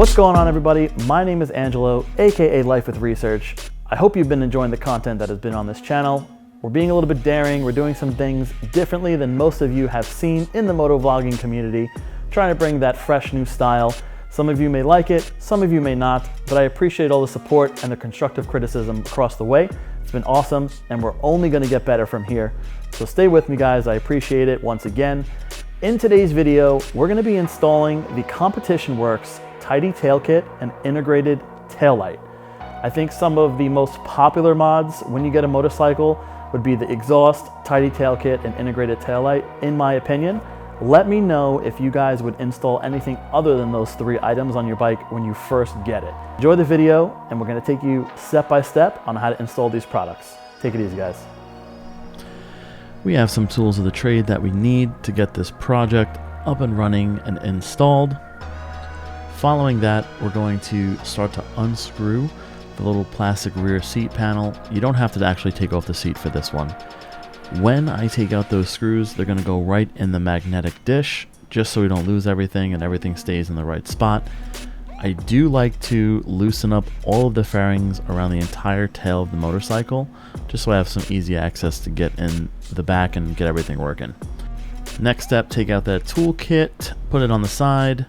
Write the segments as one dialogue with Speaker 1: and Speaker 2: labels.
Speaker 1: What's going on, everybody? My name is Angelo, aka Life with Research. I hope you've been enjoying the content that has been on this channel. We're being a little bit daring. We're doing some things differently than most of you have seen in the motovlogging community, trying to bring that fresh new style. Some of you may like it, some of you may not, but I appreciate all the support and the constructive criticism across the way. It's been awesome, and we're only gonna get better from here. So stay with me, guys. I appreciate it once again. In today's video, we're gonna be installing the Competition Werkes Tidy Tail Kit and Integrated Tail Light. I think some of the most popular mods when you get a motorcycle would be the exhaust, tidy tail kit, and integrated tail light, in my opinion. Let me know if you guys would install anything other than those three items on your bike when you first get it. Enjoy the video, and we're gonna take you step by step on how to install these products. Take it easy, guys.
Speaker 2: We have some tools of the trade that we need to get this project up and running and installed. Following that, we're going to start to unscrew the little plastic rear seat panel. You don't have to actually take off the seat for this one. When I take out those screws, they're going to go right in the magnetic dish, just so we don't lose everything and everything stays in the right spot. I do like to loosen up all of the fairings around the entire tail of the motorcycle, just so I have some easy access to get in the back and get everything working. Next step, take out that toolkit, put it on the side,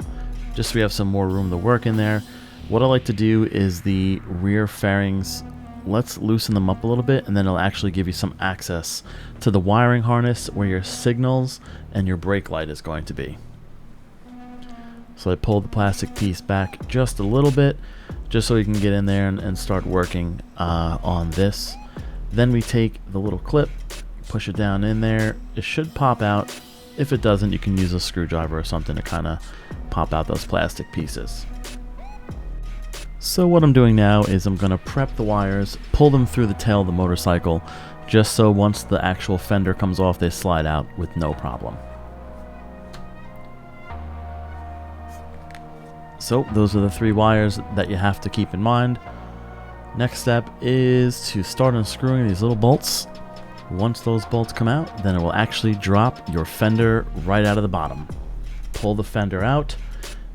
Speaker 2: just so we have some more room to work in there. What I like to do is the rear fairings, let's loosen them up a little bit, and then it'll actually give you some access to the wiring harness where your signals and your brake light is going to be. So I pulled the plastic piece back just a little bit, just so you can get in there and start working on this. Then we take the little clip, push it down in there. It should pop out. If it doesn't, you can use a screwdriver or something to kind of pop out those plastic pieces. So what I'm doing now is I'm going to prep the wires, pull them through the tail of the motorcycle, just so once the actual fender comes off, they slide out with no problem. So those are the three wires that you have to keep in mind. Next step is to start unscrewing these little bolts. Once those bolts come out, then it will actually drop your fender right out of the bottom. Pull the fender out,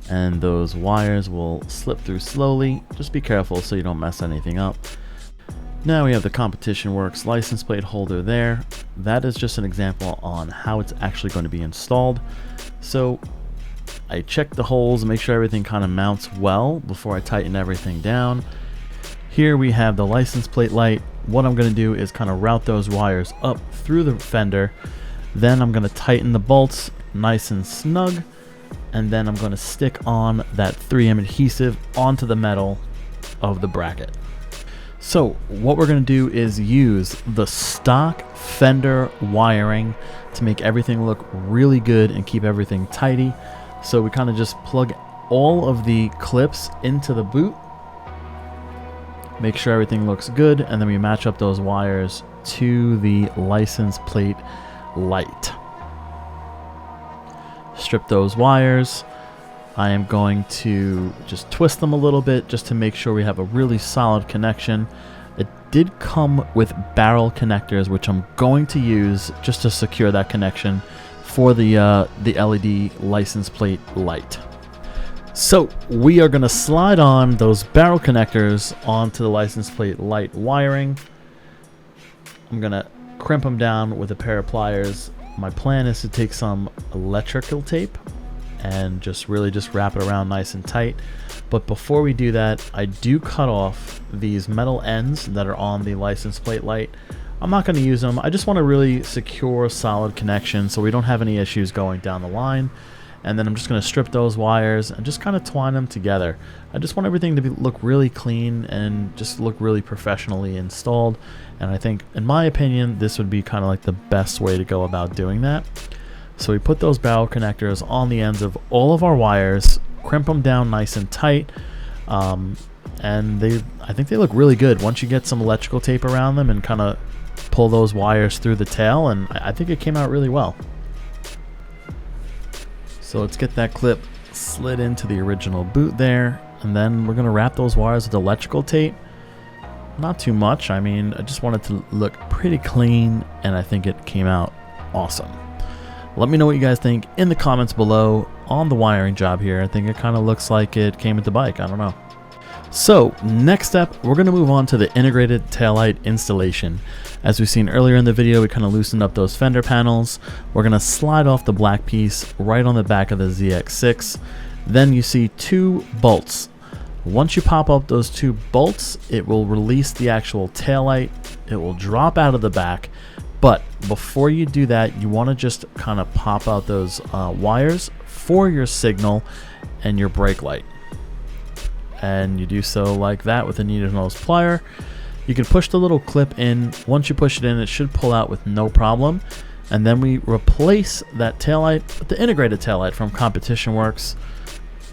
Speaker 2: and those wires will slip through slowly. Just be careful so you don't mess anything up. Now we have the Competition Werkes license plate holder there. That is just an example on how it's actually going to be installed. So I check the holes, make sure everything kind of mounts well before I tighten everything down. Here we have the license plate light. What I'm going to do is kind of route those wires up through the fender. Then I'm going to tighten the bolts nice and snug. And then I'm going to stick on that 3M adhesive onto the metal of the bracket. So what we're going to do is use the stock fender wiring to make everything look really good and keep everything tidy. So we kind of just plug all of the clips into the boot, make sure everything looks good, and then we match up those wires to the license plate light. Strip those wires. I am going to just twist them a little bit just to make sure we have a really solid connection. It did come with barrel connectors, which I'm going to use just to secure that connection for the LED license plate light. So we are going to slide on those barrel connectors onto the license plate light wiring. I'm going to crimp them down with a pair of pliers. My plan is to take some electrical tape and just wrap it around nice and tight. But before we do that, I do cut off these metal ends that are on the license plate light. I'm not going to use them. I just want to really secure a solid connection so we don't have any issues going down the line. And then I'm just going to strip those wires and just kind of twine them together. I just want everything to look really clean and just look really professionally installed. And I think, in my opinion, this would be kind of like the best way to go about doing that. So we put those barrel connectors on the ends of all of our wires, crimp them down nice and tight, and I think they look really good once you get some electrical tape around them and kind of pull those wires through the tail, and I think it came out really well. So let's get that clip slid into the original boot there, and then we're going to wrap those wires with electrical tape. Not too much. I mean, I just want it to look pretty clean, and I think it came out awesome. Let me know what you guys think in the comments below on the wiring job here. I think it kind of looks like it came with the bike. I don't know. So next step, we're going to move on to the integrated taillight installation. As we've seen earlier in the video, we kind of loosened up those fender panels. We're going to slide off the black piece right on the back of the ZX6. Then you see 2 bolts. Once you pop up those 2 bolts, it will release the actual taillight. It will drop out of the back. But before you do that, you want to just kind of pop out those wires for your signal and your brake light. And you do so like that with a needle nose plier. You can push the little clip in. Once you push it in, it should pull out with no problem. And then we replace that taillight with the integrated taillight from Competition Works.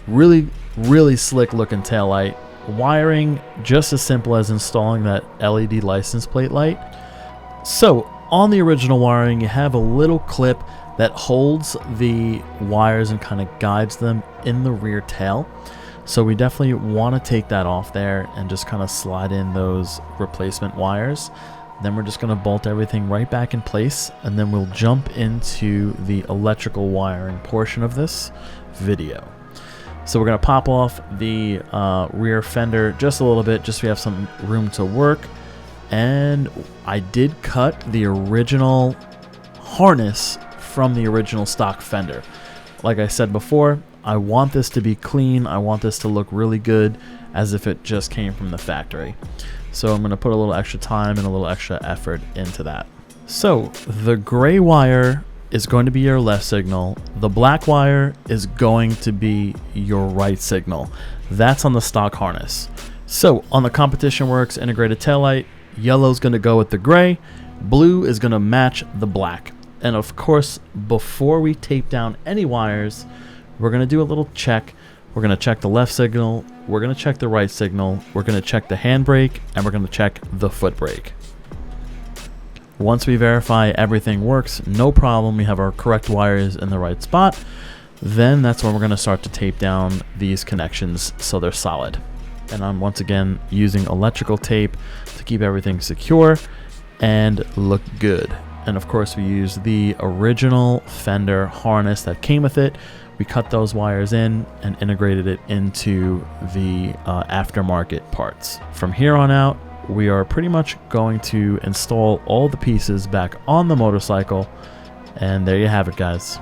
Speaker 2: Really, really slick looking taillight. Wiring just as simple as installing that LED license plate light. So on the original wiring, you have a little clip that holds the wires and kind of guides them in the rear tail. So we definitely want to take that off there and just kind of slide in those replacement wires. Then we're just going to bolt everything right back in place, and then we'll jump into the electrical wiring portion of this video. So we're going to pop off the rear fender just a little bit, just so we have some room to work. And I did cut the original harness from the original stock fender. Like I said before, I want this to be clean. I want this to look really good, as if it just came from the factory. So I'm going to put a little extra time and a little extra effort into that. So the gray wire is going to be your left signal. The black wire is going to be your right signal. That's on the stock harness. So on the Competition Works integrated taillight, yellow is going to go with the gray, blue is going to match the black. And of course, before we tape down any wires, we're going to do a little check. We're going to check the left signal, we're going to check the right signal, we're going to check the handbrake, and we're going to check the foot brake. Once we verify everything works, no problem, we have our correct wires in the right spot, then that's when we're going to start to tape down these connections so they're solid. And I'm once again using electrical tape to keep everything secure and look good. And of course we use the original Fender harness that came with it. We cut those wires in and integrated it into the aftermarket parts. From here on out, we are pretty much going to install all the pieces back on the motorcycle. And there you have it, guys.